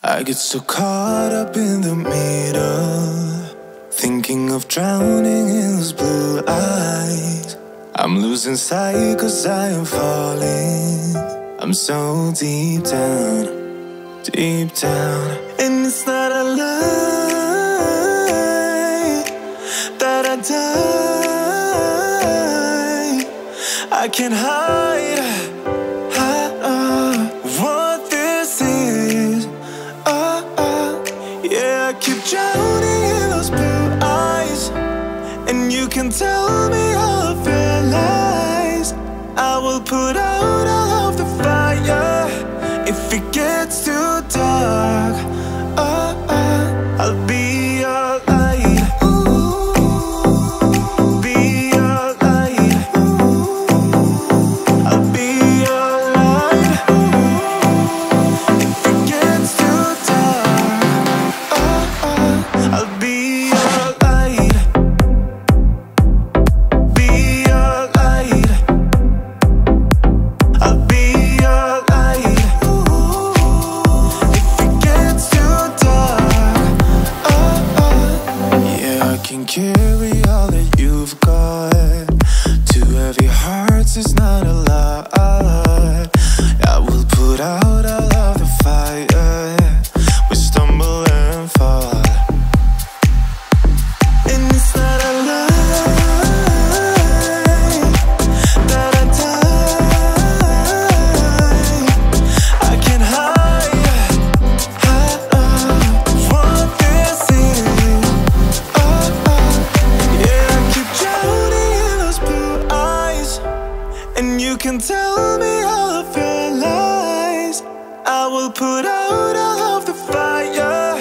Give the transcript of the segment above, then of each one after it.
I get so caught up in the middle, thinking of drowning in those blue eyes. I'm losing sight 'cause I am falling. I'm so deep down, deep down. And it's not a lie that I die. I can't hide what this is. Yeah, I keep drowning in those blue eyes, and you can tell me all of your lies. I will put out all of the fire if it gets too dark. I'll be your light. Be your light. I'll be your light. If it gets too dark, I'll be your light. Be your light. I'll be your light. If it gets too dark, yeah, I can carry all that you've got. Two heavy hearts is not a lot. I will put out all of the fire. We stumble and fall. And it's not a lie that I die. I can't hide what this is. Yeah, I keep drowning in those blue eyes, and you can tell me all of your lies. I will put out all of the fire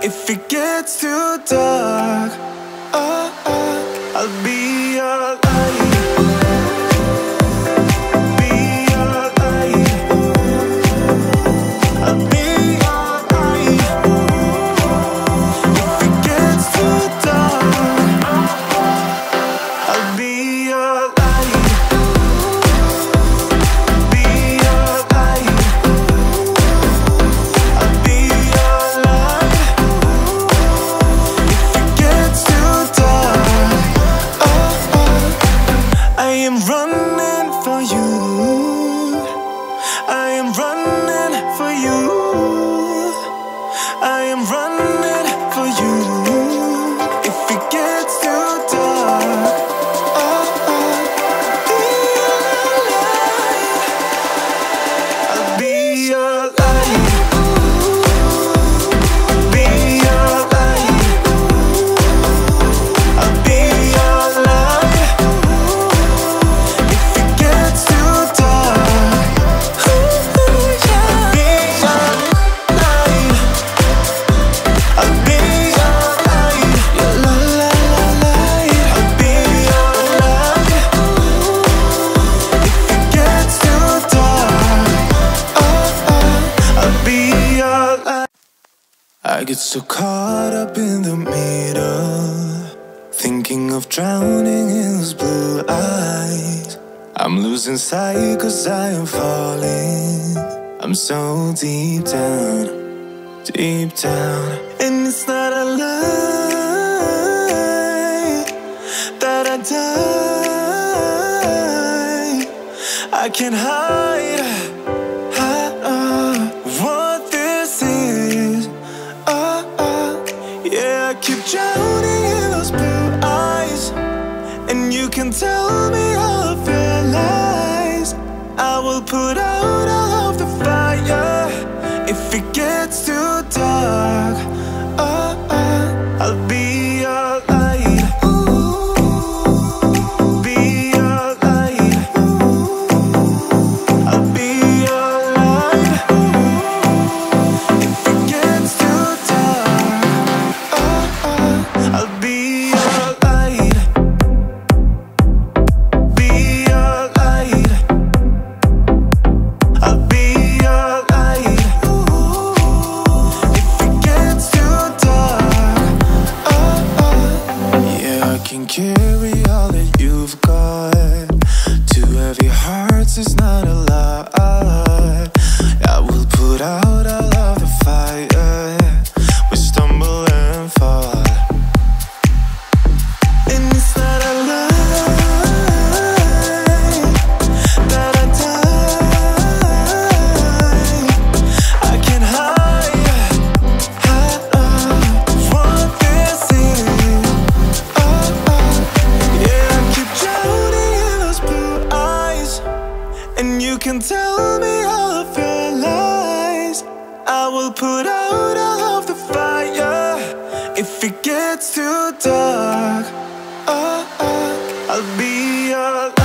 if it gets too dark. I'll be your light. Be your light. I'll be your light. If it gets too dark, I'll be your light. Be your light. I'll be your light. If it gets too dark, I am running for you. I am running for you. I am running for you. If it gets too dark, I'll be your light. Be your light. I'll be your light. If it gets too dark, I'll be your light. I'll be your light. Your light. I'll be your light. If it gets too dark, I'll be your light. I get so caught up in the middle, thinking of drowning in those blue eyes. I'm losing sight 'cause I am falling. I'm so deep down, deep down. And it's not a lie that I die. I can't hide what this is. Yeah, I keep drowning in those blue eyes, and you can tell me all of your lies. I will put out all of the fire if it gets too dark. I'll be your light. Be your light. I'll be your light. If it gets too dark, I'll be your light. Be your light. I'll be your light. will put out all of the fire if it gets too dark. Oh, oh, I'll be your light.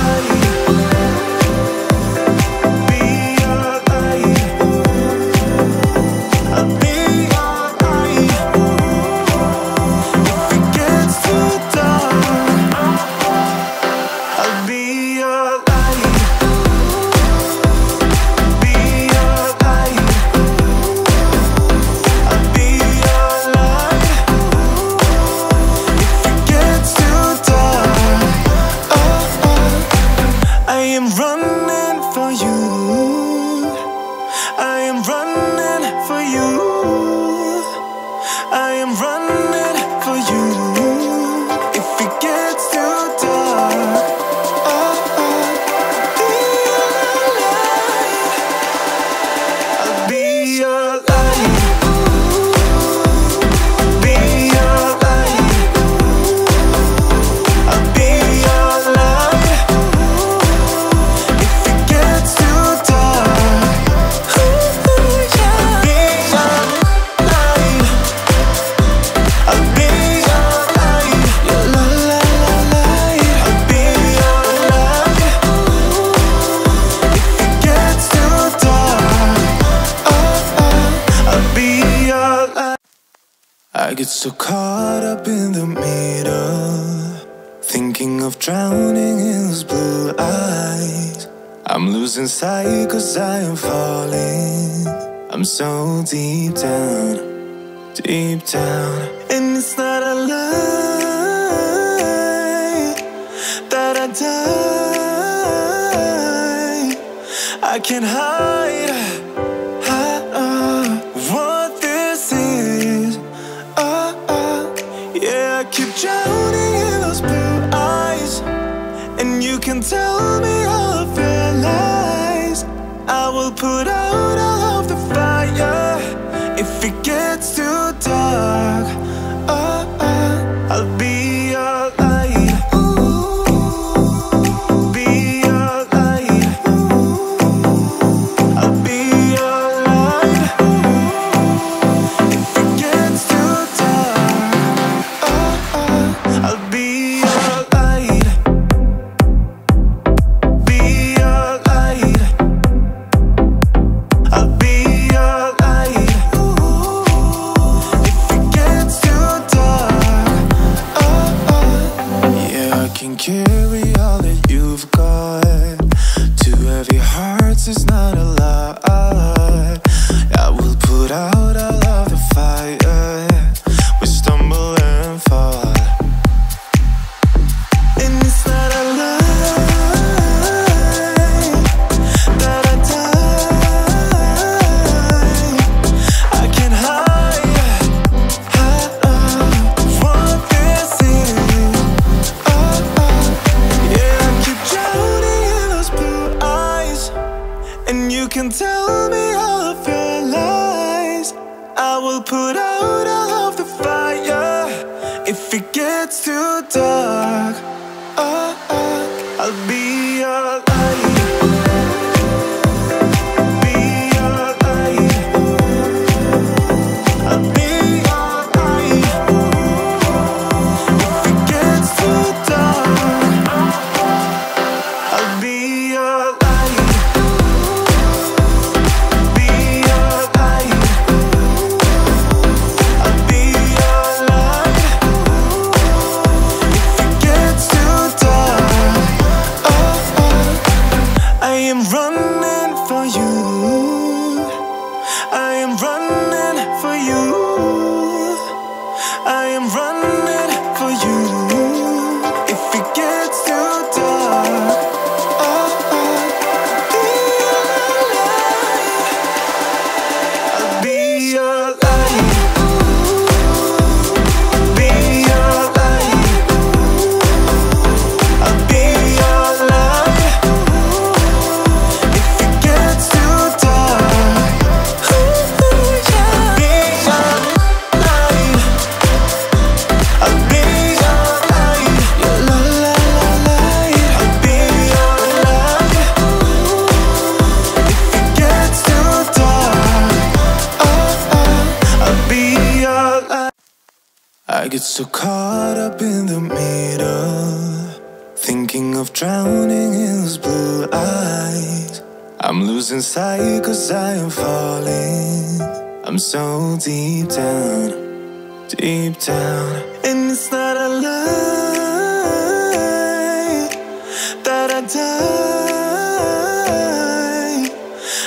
I get so caught up in the middle, thinking of drowning in those blue eyes. I'm losing sight 'cause I am falling. I'm so deep down, and it's not a lie that I die. I can't hide what this is. Yeah, I keep drowning in those blue eyes, and you can tell me all of your lies. I will put out all of the fire if it gets too dark. Oh, oh, I'll be your light. Be your light. I'll be your light if it gets too dark. I'll be your light. Be your light. I'll be your light if it gets too dark. Yeah, I can carry all that you've got. Two heavy hearts is not a lot. I will put out all of the fire. We stumble and fall. You can tell me all of your lies. I will put out all of the fire if it gets too dark. Oh, oh, I'll be your light. Be your light. I'll be your light if it gets too dark. I'll be your light. Gets I get so caught up in the middle, thinking of drowning in those blue eyes. I'm losing sight 'cause I am falling. I'm so deep down, deep down. And it's not a lie that I die.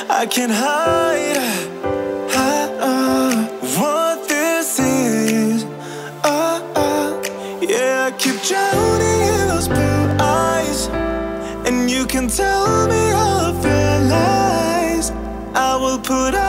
I can't hide what this is. Yeah, I keep drowning in those blue eyes, and you can tell me all of your lies. I will put up